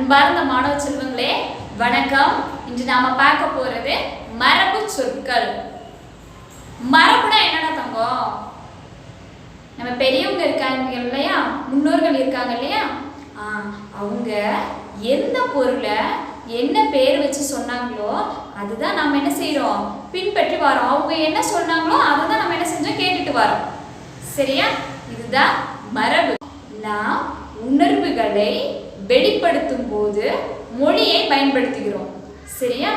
அன்பார்ந்த மாணவ செல்வங்களே வணக்கம். இன்று நாம பார்க்க போறது மரபு சொற்கள். மரபுனா என்னடா தங்கம்? நம்ம பெரியவங்க இருக்காங்க இல்லையா, முன்னோர்கள் இருக்காங்க இல்லையா, அவங்க எந்த பொருளை என்ன பேர் வச்சு சொன்னாங்களோ அதுதான் நம்ம என்ன செய்யறோம், பின்பற்றி வரோம். அவங்க என்ன சொன்னாங்களோ அதை தான் நம்ம என்ன செஞ்சோம், கேட்டுட்டு வரோம். சரியா? இதுதான் மரபு. நாம் உணர்வுகளை வெளிப்படுத்தும் போது மொழியை பயன்படுத்துகிறோம். சரியா?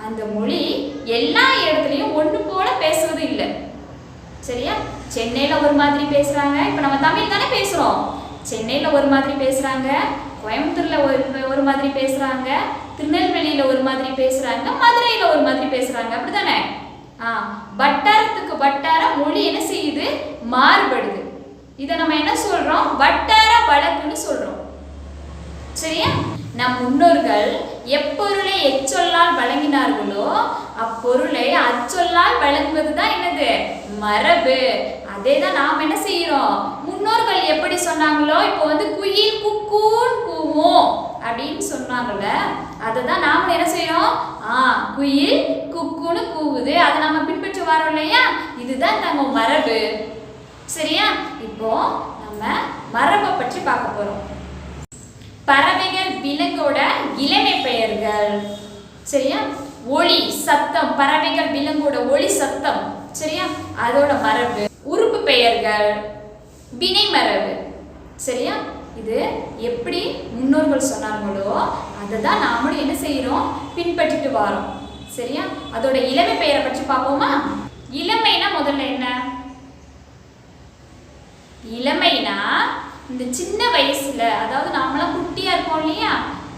அந்த மொழி எல்லா இடத்துலையும் ஒன்று போல பேசுவது இல்லை. சரியா? சென்னையில் ஒரு மாதிரி பேசுகிறாங்க. இப்போ நம்ம தமிழ் தானே பேசுகிறோம். சென்னையில் ஒரு மாதிரி பேசுகிறாங்க, கோயம்புத்தூரில் ஒரு மாதிரி பேசுகிறாங்க, திருநெல்வேலியில் ஒரு மாதிரி பேசுகிறாங்க, மதுரையில் ஒரு மாதிரி பேசுகிறாங்க. அப்படி தானே? வட்டாரத்துக்கு வட்டாரம் மொழி என்ன செய்யுது, மாறுபடுது. இதை நம்ம என்ன சொல்கிறோம், வட்டார வழக்குன்னு சொல்கிறோம். சரியா? நம் முன்னோர்கள் எப்பொருளை எச்சொல்லால் வழங்கினார்களோ அப்பொருளை அச்சொல்லால் வழங்குவது தான் என்னது, மரபு. அதே தான் நாம் என்ன செய்யறோம், முன்னோர்கள் எப்படி சொன்னாங்களோ, இப்போ குயில் குக்கூன்னு கூவும் அப்படின்னு சொன்னாங்கல்ல, அதை தான் நாம என்ன செய்யறோம், குயில் குக்குன்னு கூவுது, அதை நாம பின்பற்றி வரோம் இல்லையா, இதுதான் நம்ம மரபு. சரியா? இப்போ நம்ம மரபை பற்றி பார்க்க போறோம். பறவைகள் விலங்கோட இளமை பெயர்கள். சரியா? ஒளி சத்தம், பறவைகள் விலங்கோட ஒளி சத்தம். சரியா? அதோட மரபு. உறுப்பு பெயர்கள், வினை மரபு. சரியா? இது எப்படி முன்னோர்கள் சொன்னாங்களோ அதை தான் நாமளும் என்ன செய்யறோம், பின்பற்றிட்டு வரோம். சரியா? அதோட இளமை பெயரை பற்றி பார்ப்போமா? இளமைனா முதல்ல என்ன? இளமைனா இந்த சின்ன வயசுல, அதாவது நாமெல்லாம் குட்டியா இருப்போம் இல்லையா,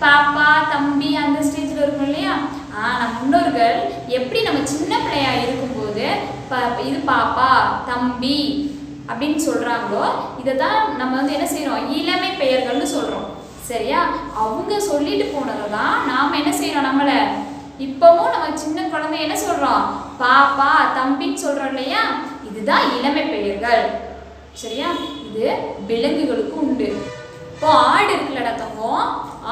பாப்பா தம்பி அந்த ஸ்டேஜ்ல இருக்கும் இல்லையா, நம்ம முன்னோர்கள் எப்படி நம்ம சின்ன பிள்ளையா இருக்கும்போது இது பாப்பா தம்பி அப்படின்னு சொல்றாங்களோ இதை தான் நம்ம என்ன செய்யறோம், இளமை பெயர்கள்னு சொல்றோம். சரியா? அவங்க சொல்லிட்டு போனதை தான் நாம என்ன செய்யறோம், நம்மள இப்பவும் நம்ம சின்ன குழந்தை என்ன சொல்றோம், பாப்பா தம்பின்னு சொல்றோம் இல்லையா, இதுதான் இளமை பெயர்கள். சரியா? இது விலங்குகளுக்கு உண்டு. இப்போ ஆடு இருக்குல்லடா தங்கம்,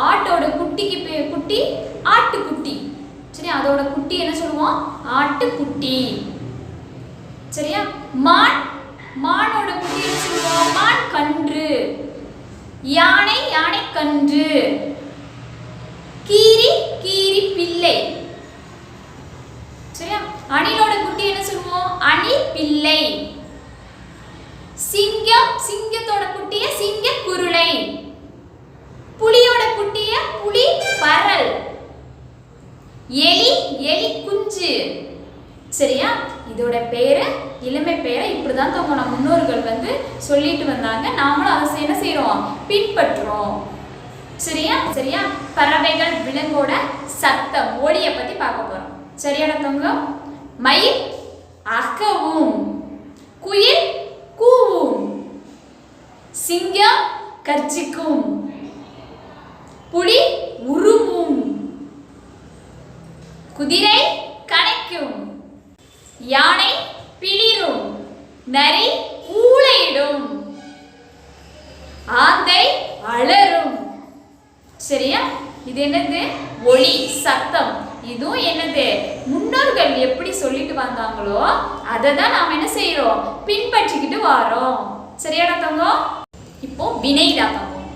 ஆட்டோட குட்டிக்கு குட்டி ஆட்டுக்குட்டி. சரி, அதோட குட்டி என்ன சொல்லுவோம், ஆட்டுக்குட்டி. சரியா? மானோட குட்டி என்ன சொல்லுவோம், மான் கன்று. யானை கன்று. கீரி பிள்ளை. சரியா? அணிலோட குட்டி என்ன சொல்லுவோம், அணி பிள்ளை. சிங்கத்தோட குட்டிய சிங்க குருளை. புலியோட குட்டிய புலி பரல். எலி குஞ்சு. சரியா? இதோட பேரு இளமை பேரை இப்படிதான் நம்ம முன்னோர்கள் சொல்லிட்டு வந்தாங்க. நாமளும் அதை என்ன செய்யறோம், பின்பற்றுறோம். சரியா? பறவைகள் விலங்கோட சத்தம், ஒளியை பத்தி பார்க்க போறோம். சரியான தங்கம்? மயில் அகவும், குயில் கூவும், சிங்கம் கர்ச்சிக்கும், புலி உருமும், குதிரை கனைக்கும், யானை பிளிரும், நரி ஊளையிடும், ஆந்தை அலறும். சரியா? இது என்னது, ஒளி சத்தம். இதுவும் என்னது, முன்னோர்கள் எப்படி சொல்லிட்டு வந்தாங்களோ அதை தான் நாம் என்ன செய்யறோம், பின்பற்றிக்கிட்டு வரோம். சரியாடா தங்கம்? இப்போ வினைடா தங்கம்.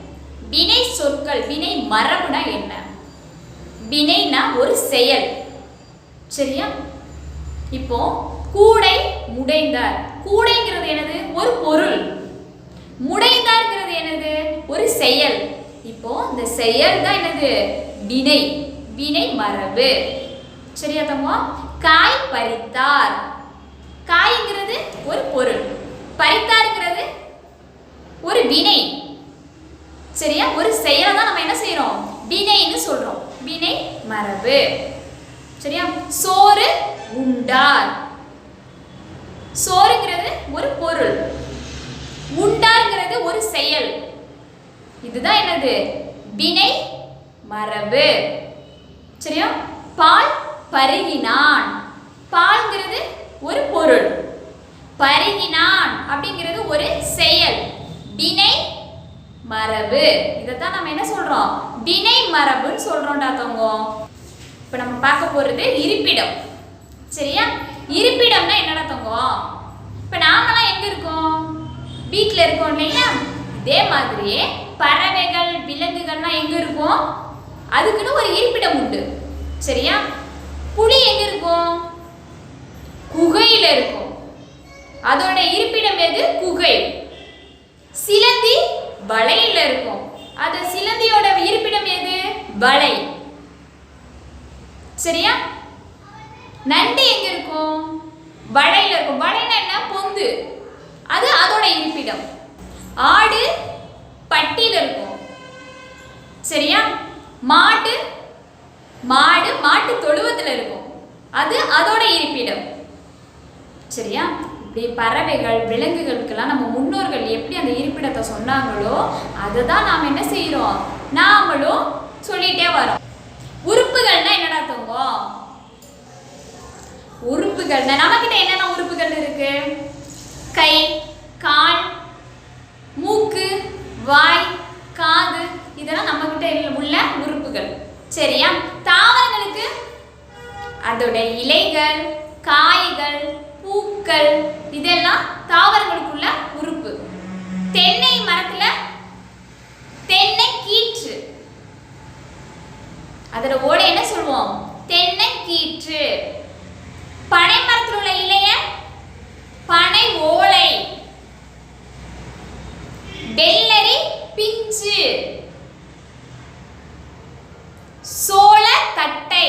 வினை சொற்கள், வினை மரபுனா என்ன? வினைனா ஒரு செயல். சரியா? இப்போ கூடை முடைந்தார். கூடைங்கிறது என்னது, ஒரு பொருள். முடைந்தார்ங்கிறது என்னது, ஒரு செயல். இப்போ இந்த செயல் தான் என்னது, வினை மரபு. சரியா தங்கம்? காய் பறித்தார். காய்ங்கிறது ஒரு பொருள், பறித்தார்ங்கிறது ஒரு வினை. சரியா? ஒரு செயலை தான் நம்ம என்ன செய்யறோம், வினைன்னு சொல்றோம். வினை மரபு. சரியா? சோறு உண்டார். சோறுங்கிறது ஒரு பொருள், உண்டார்ங்கிறது ஒரு செயல். இதுதான் என்னது, வினை மரபு. சரியா? பால் பருகினான். பால்ங்கிறது ஒரு பொருள், பருகினான் அப்படிங்கிறது ஒரு செயல், வினை மரபு. இதைத்தான் நம்ம என்ன சொல்றோம்? வினை மரபுன்னு சொல்றோம்டா தங்கம். இப்ப நம்ம பார்க்க போறது இருப்பிடம். சரியா? இருப்பிடம்னா என்னடா தங்கம்? இப்ப நாமெல்லாம் எங்க இருக்கோம்? வீட்டில் இருக்கோம் இல்லையா? இதே மாதிரி பறவைகள் விலங்குகள்லாம் எங்க இருக்கும்? அதுக்குன்னு ஒரு இருப்பிடம் உண்டு. சரியா? புலி எங்க இருக்கும்? குகையில இருக்கும். அதோட இருப்பிடம் எது? குகை. சிலந்தி வலையில இருக்கும். அது சிலந்தியோட இருப்பிடம் எது? வலை. சரியா? நண்டு எங்க இருக்கும்? வலையில இருக்கும். வலைனா என்ன? பொந்து. அது அதோட இருப்பிடம். ஆடு பட்டியில இருக்கும். சரியா? மாடு மாட்டு தொழுவத்துல இருக்கும். அது அதோட இருப்பிடம். சரியா? இப்படி பறவைகள் விலங்குகளுக்கெல்லாம் நம்ம முன்னோர்கள் எப்படி அந்த இருப்பிடத்தை சொன்னாங்களோ அதை தான் நாம் என்ன செய்யறோம்? நாமளும் சொல்லிட்டே வரோம். உறுப்புகள்னா என்னடா தங்கம்? உறுப்புகள்னா நம்மகிட்ட என்னென்ன உறுப்புகள் இருக்கு? கை, கால், மூக்கு, வாய், காது, இதெல்லாம் நம்ம கிட்ட உள்ள உறுப்புகள். சரியா? தாவரங்களுக்கு அதோட இலைகள், காய்கள், பூக்கள், இதெல்லாம் தாவரங்களுக்குள்ள உறுப்பு. தென்னை மரத்துல தென்னை கீற்று, அதோட ஓலை என்ன சொல்லுவோம்? தென்னை கீற்று. பனை மரத்தில் உள்ள இலைய பனை ஓலை. வெள்ளரி பிஞ்சு. சோள தட்டை.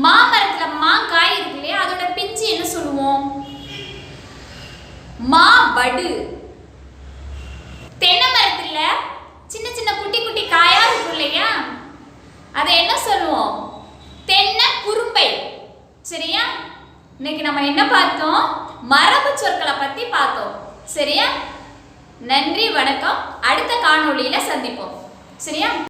மாமரத்துல மாங்காய் இருக்கு இல்லையா? அதோட பிஞ்சு என்ன சொல்லுவோம்? மாவடு. தென்னை மரத்துல சின்ன சின்ன குட்டி குட்டி காயா இருக்கு இல்லையா? அதை என்ன சொல்லுவோம்? தென்னை குறும்பை. சரியா? இன்னைக்கு நம்ம என்ன பார்த்தோம்? மரபு சொற்களை பத்தி பார்த்தோம். சரியா? நன்றி, வணக்கம். அடுத்த காணொளியில சந்திப்போம். சரியா?